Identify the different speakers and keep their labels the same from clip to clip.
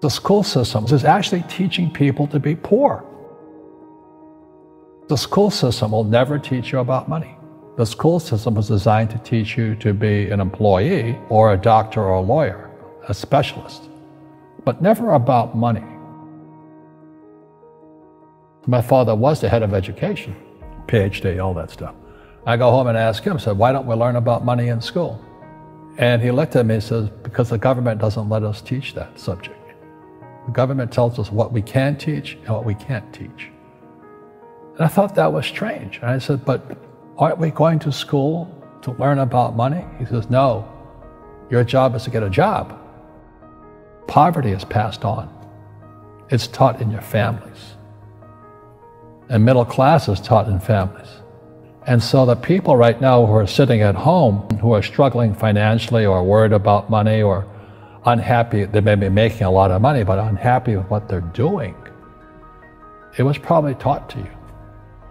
Speaker 1: The school system is actually teaching people to be poor. The school system will never teach you about money. The school system was designed to teach you to be an employee or a doctor or a lawyer, a specialist, but never about money. My father was the head of education, PhD, all that stuff. I go home and ask him, I said, why don't we learn about money in school? And he looked at me and says, because the government doesn't let us teach that subject. The government tells us what we can teach and what we can't teach. And I thought that was strange. And I said, but aren't we going to school to learn about money? He says, no, your job is to get a job. Poverty is passed on. It's taught in your families. And middle class is taught in families. And so the people right now who are sitting at home, who are struggling financially or worried about money or unhappy, they may be making a lot of money, but unhappy with what they're doing, it was probably taught to you.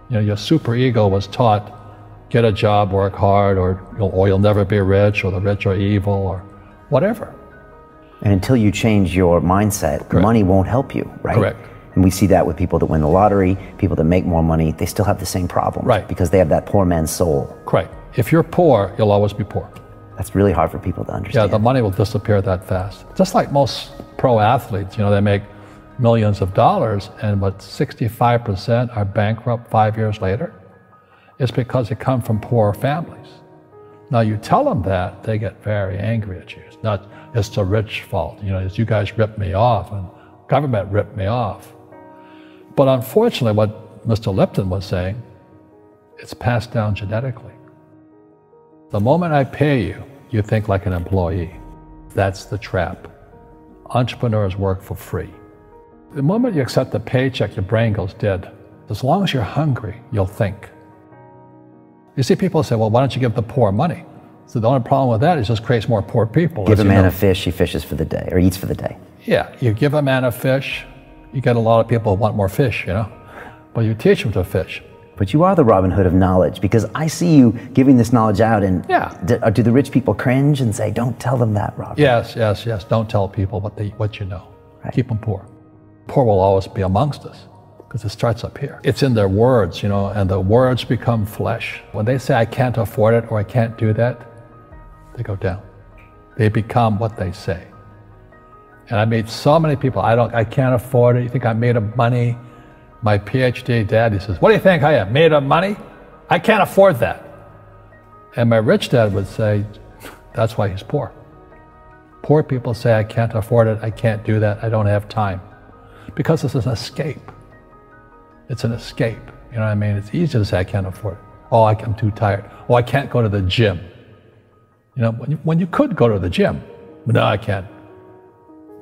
Speaker 1: You know, your superego was taught, get a job, work hard, or you'll never be rich, or the rich are evil, or whatever.
Speaker 2: And until you change your mindset,
Speaker 1: Correct.
Speaker 2: Money won't help you, right?
Speaker 1: Correct.
Speaker 2: And we see that with people that win the lottery, people that make more money, they still have the same problem.
Speaker 1: Right.
Speaker 2: Because they have that poor man's soul.
Speaker 1: Correct. If you're poor, you'll always be poor.
Speaker 2: That's really hard for people to understand.
Speaker 1: Yeah, the money will disappear that fast. Just like most pro athletes, you know, they make millions of dollars, and what 65% are bankrupt 5 years later. It's because they come from poor families. Now you tell them that, they get very angry at you. It's not, it's the rich fault. You know, it's you guys ripped me off and government ripped me off. But unfortunately, what Mr. Lipton was saying, it's passed down genetically. The moment I pay you, you think like an employee. That's the trap. Entrepreneurs work for free. The moment you accept the paycheck, your brain goes dead. As long as you're hungry, you'll think. You see people say, well, why don't you give the poor money? So the only problem with that is it just creates more poor people.
Speaker 2: Give a man a fish, he fishes for the day, or eats for the day.
Speaker 1: Yeah, you give a man a fish, you get a lot of people who want more fish, you know? But you teach them to fish.
Speaker 2: But you are the Robin Hood of knowledge, because I see you giving this knowledge out, and
Speaker 1: yeah.
Speaker 2: Do the rich people cringe and say, don't tell them that, Robin?
Speaker 1: Yes, yes, yes. Don't tell people what you know.
Speaker 2: Right.
Speaker 1: Keep them poor. Poor will always be amongst us, because it starts up here. It's in their words, you know, and the words become flesh. When they say, I can't afford it, or I can't do that, they go down. They become what they say. And I meet so many people, I can't afford it. You think I'm made of money? My PhD dad, he says, what do you think I am, made of money? I can't afford that. And my rich dad would say, that's why he's poor. Poor people say, I can't afford it, I can't do that, I don't have time. Because it's an escape. It's an escape, you know what I mean? It's easy to say, I can't afford it. Oh, I'm too tired. Oh, I can't go to the gym. You know, when you could go to the gym, but no, I can't.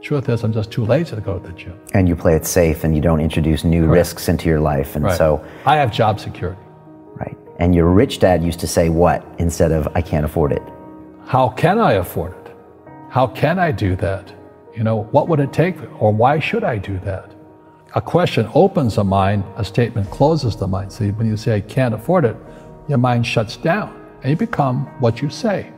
Speaker 1: Truth is, I'm just too lazy to go to the gym.
Speaker 2: And you play it safe, and you don't introduce new risks into your life, and so...
Speaker 1: I have job security.
Speaker 2: Right. And your rich dad used to say what instead of, I can't afford it?
Speaker 1: How can I afford it? How can I do that? You know, what would it take, or why should I do that? A question opens the mind, a statement closes the mind. See, when you say, I can't afford it, your mind shuts down, and you become what you say.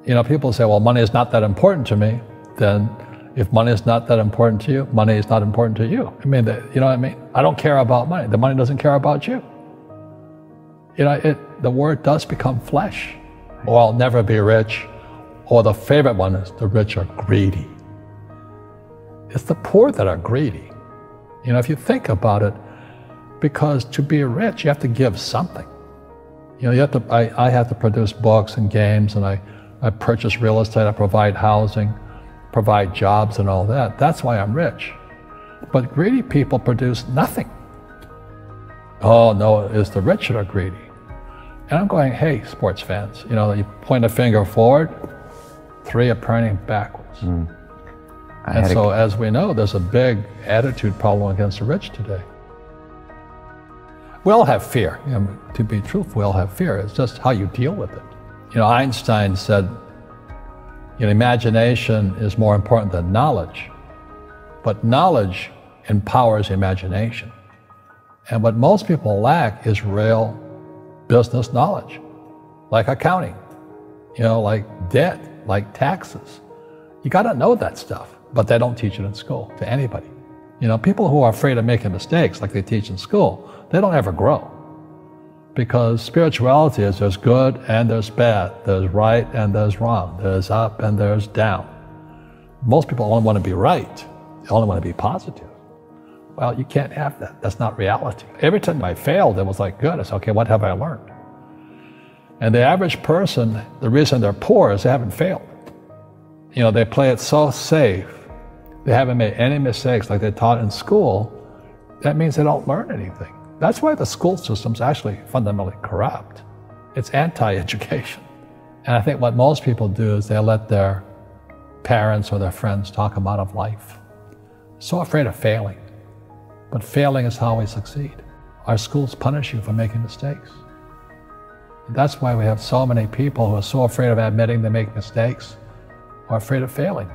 Speaker 1: You know, people say, well, money is not that important to me. Then if money is not that important to you, money is not important to you. I mean, you know what I mean? I don't care about money. The money doesn't care about you. You know, the word does become flesh. Or I'll never be rich. Or the favorite one is the rich are greedy. It's the poor that are greedy. You know, if you think about it, because to be rich, you have to give something. You know, you have to, I have to produce books and games, and I purchase real estate, I provide housing, provide jobs and all that. That's why I'm rich. But greedy people produce nothing. Oh no, it's the rich that are greedy. And I'm going, hey, sports fans, you know, you point a finger forward, 3 are pointing backwards. And so as we know, there's a big attitude problem against the rich today. We all have fear. You know, to be truthful, we all have fear. It's just how you deal with it. You know, Einstein said, you know, imagination is more important than knowledge, but knowledge empowers imagination. And what most people lack is real business knowledge, like accounting, you know, like debt, like taxes. You got to know that stuff. but they don't teach it in school to anybody. You know, people who are afraid of making mistakes like they teach in school, they don't ever grow. Because spirituality is there's good and there's bad, there's right and there's wrong, there's up and there's down. Most people only want to be right, they only want to be positive. Well, you can't have that, that's not reality. Every time I failed, it was like, good, it's okay, what have I learned? And the average person, the reason they're poor is they haven't failed. You know, they play it so safe, they haven't made any mistakes like they taught in school, that means they don't learn anything. That's why the school system's actually fundamentally corrupt. It's anti-education. And I think what most people do is they let their parents or their friends talk them out of life. So afraid of failing. But failing is how we succeed. Our schools punish you for making mistakes. And that's why we have so many people who are so afraid of admitting they make mistakes or afraid of failing.